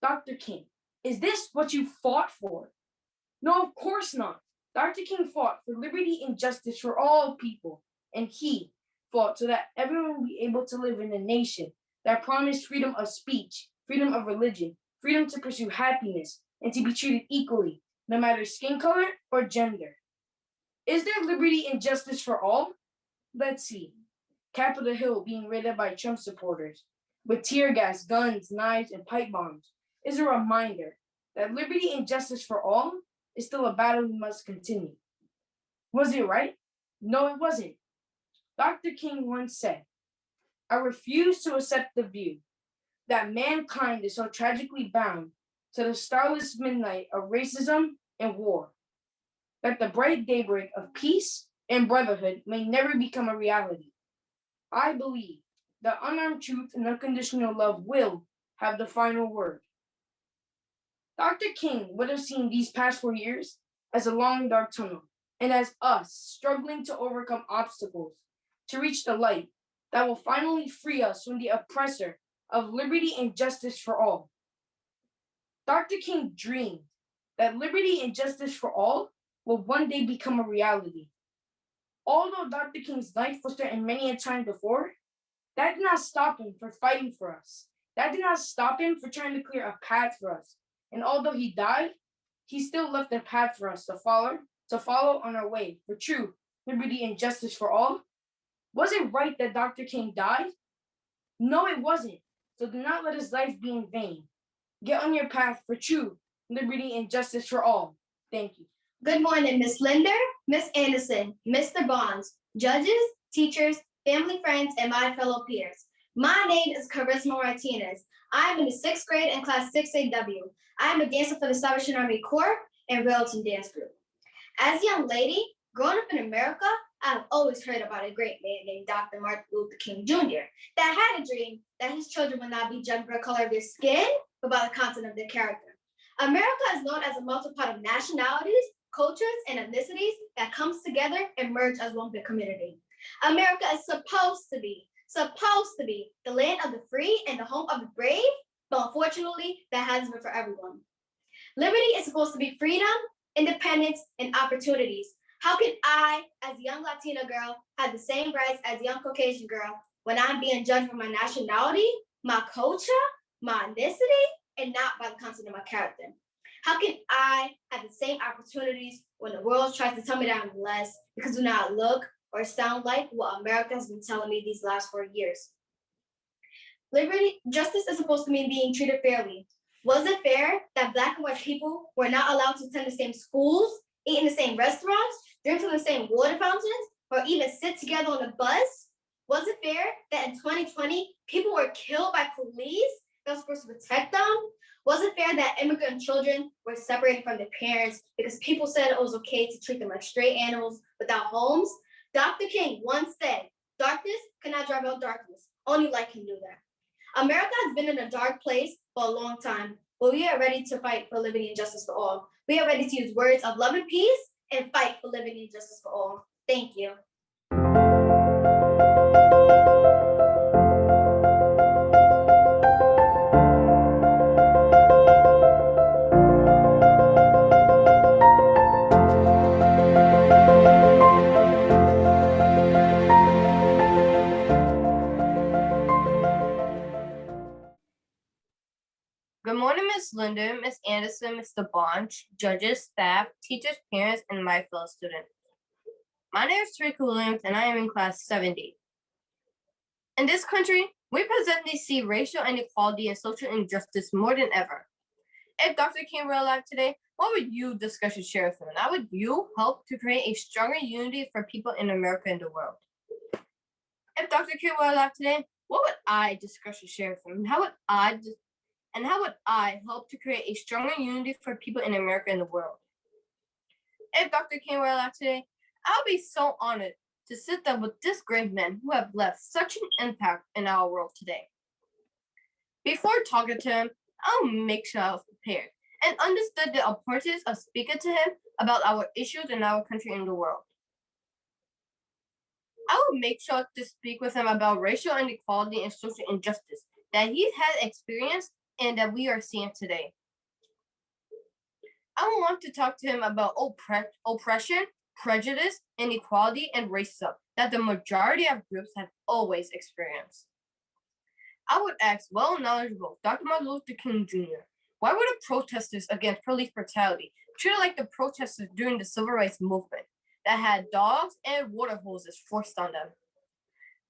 Dr. King, is this what you fought for? No, of course not. Dr. King fought for liberty and justice for all people, and he fought so that everyone would be able to live in a nation that promised freedom of speech, freedom of religion, freedom to pursue happiness, and to be treated equally, no matter skin color or gender. Is there liberty and justice for all? Let's see. Capitol Hill being raided by Trump supporters with tear gas, guns, knives, and pipe bombs is a reminder that liberty and justice for all is still a battle we must continue. Was it right? No, it wasn't. Dr. King once said, I refuse to accept the view that mankind is so tragically bound to the starless midnight of racism and war, that the bright daybreak of peace and brotherhood may never become a reality. I believe that unarmed truth and unconditional love will have the final word. Dr. King would have seen these past 4 years as a long, dark tunnel, and as us struggling to overcome obstacles to reach the light that will finally free us from the oppressor of liberty and justice for all. Dr. King dreamed that liberty and justice for all will one day become a reality. Although Dr. King's life was threatened many a time before, that did not stop him from fighting for us. That did not stop him from trying to clear a path for us. And although he died, he still left a path for us to follow on our way for true liberty and justice for all. Was it right that Dr. King died? No, it wasn't. So do not let his life be in vain. Get on your path for true liberty and justice for all. Thank you. Good morning, Miss Linder, Miss Anderson, Mr. Bonds, judges, teachers, family friends, and my fellow peers. My name is Charisma Martinez. I am in the 6th grade in class 6AW. I am a dancer for the Salvation Army Corps and Railton Dance Group. As a young lady, growing up in America, I've always heard about a great man named Dr. Martin Luther King Jr. that had a dream that his children would not be judged by the color of their skin, but by the content of their character. America is known as a melting pot of nationalities, cultures, and ethnicities that comes together and merge as one big community. America is supposed to be the land of the free and the home of the brave, but unfortunately, that hasn't been for everyone. Liberty is supposed to be freedom, independence, and opportunities. How can I, as a young Latina girl, have the same rights as a young Caucasian girl when I'm being judged for my nationality, my culture, my ethnicity, and not by the content of my character? How can I have the same opportunities when the world tries to tell me that I'm less because I do not look or sound like what America has been telling me these last 4 years? Liberty, justice is supposed to mean being treated fairly. Was it fair that Black and white people were not allowed to attend the same schools, eat in the same restaurants, drink from the same water fountains, or even sit together on a bus? Was it fair that in 2020, people were killed by police that was supposed to protect them? Was it fair that immigrant children were separated from their parents because people said it was okay to treat them like stray animals without homes? Dr. King once said, "Darkness cannot drive out darkness. Only light can do that." America has been in a dark place for a long time, but we are ready to fight for liberty and justice for all. We are ready to use words of love and peace and fight for liberty and justice for all. Thank you. Good morning, Ms. Linder, Ms. Anderson, Mr. Bonch, judges, staff, teachers, parents, and my fellow students. My name is Tariq Williams, and I am in class 70. In this country, we presently see racial inequality and social injustice more than ever. If Dr. King were alive today, what would you discuss and share with him? How would you help to create a stronger unity for people in America and the world? If Dr. King were alive today, what would I discuss and share with him? How would I help to create a stronger unity for people in America and the world? If Dr. King were alive today, I would be so honored to sit down with this great man who have left such an impact in our world today. Before talking to him, I'll make sure I was prepared and understood the importance of speaking to him about our issues in our country and the world. I will make sure to speak with him about racial inequality and social injustice that he had experienced and that we are seeing today. I want to talk to him about oppression, prejudice, inequality, and racism that the majority of groups have always experienced. I would ask well-knowledgeable Dr. Martin Luther King Jr., why were the protesters against police brutality treated like the protesters during the civil rights movement that had dogs and water hoses forced on them?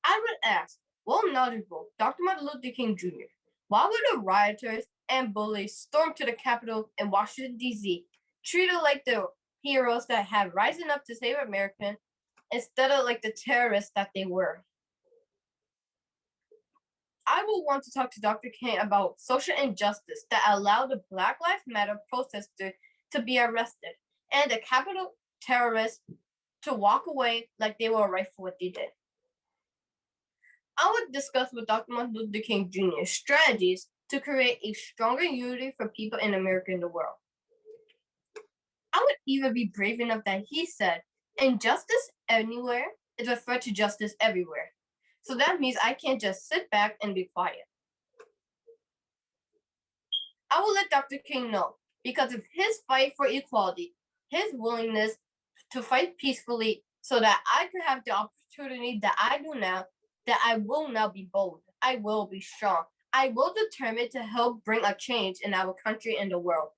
I would ask well-knowledgeable Dr. Martin Luther King Jr., why were the rioters and bullies stormed to the Capitol in Washington, D.C., treated like the heroes that had risen up to save America instead of like the terrorists that they were? I will want to talk to Dr. King about social injustice that allowed the Black Lives Matter protesters to be arrested and the Capitol terrorists to walk away like they were right for what they did. I would discuss with Dr. Martin Luther King Jr. strategies to create a stronger unity for people in America and the world. I would even be brave enough that he said, injustice anywhere is a threat to justice everywhere. So that means I can't just sit back and be quiet. I will let Dr. King know because of his fight for equality, his willingness to fight peacefully so that I could have the opportunity that I do now, that I will now be bold. I will be strong. I will determine to help bring a change in our country and the world.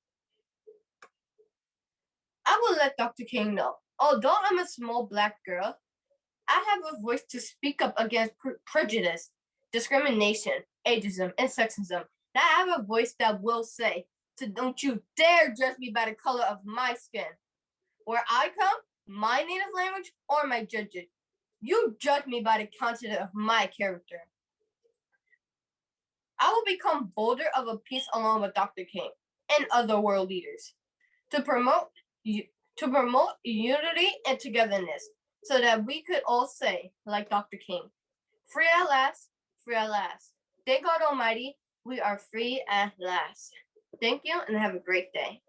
I will let Dr. King know, although I'm a small Black girl, I have a voice to speak up against prejudice, discrimination, ageism, and sexism. That I have a voice that will say, so don't you dare judge me by the color of my skin, where I come, my native language, or my judges. You judge me by the content of my character. I will become bolder of a piece along with Dr. King and other world leaders to promote unity and togetherness so that we could all say, like Dr. King, free at last, free at last. Thank God Almighty, we are free at last. Thank you and have a great day.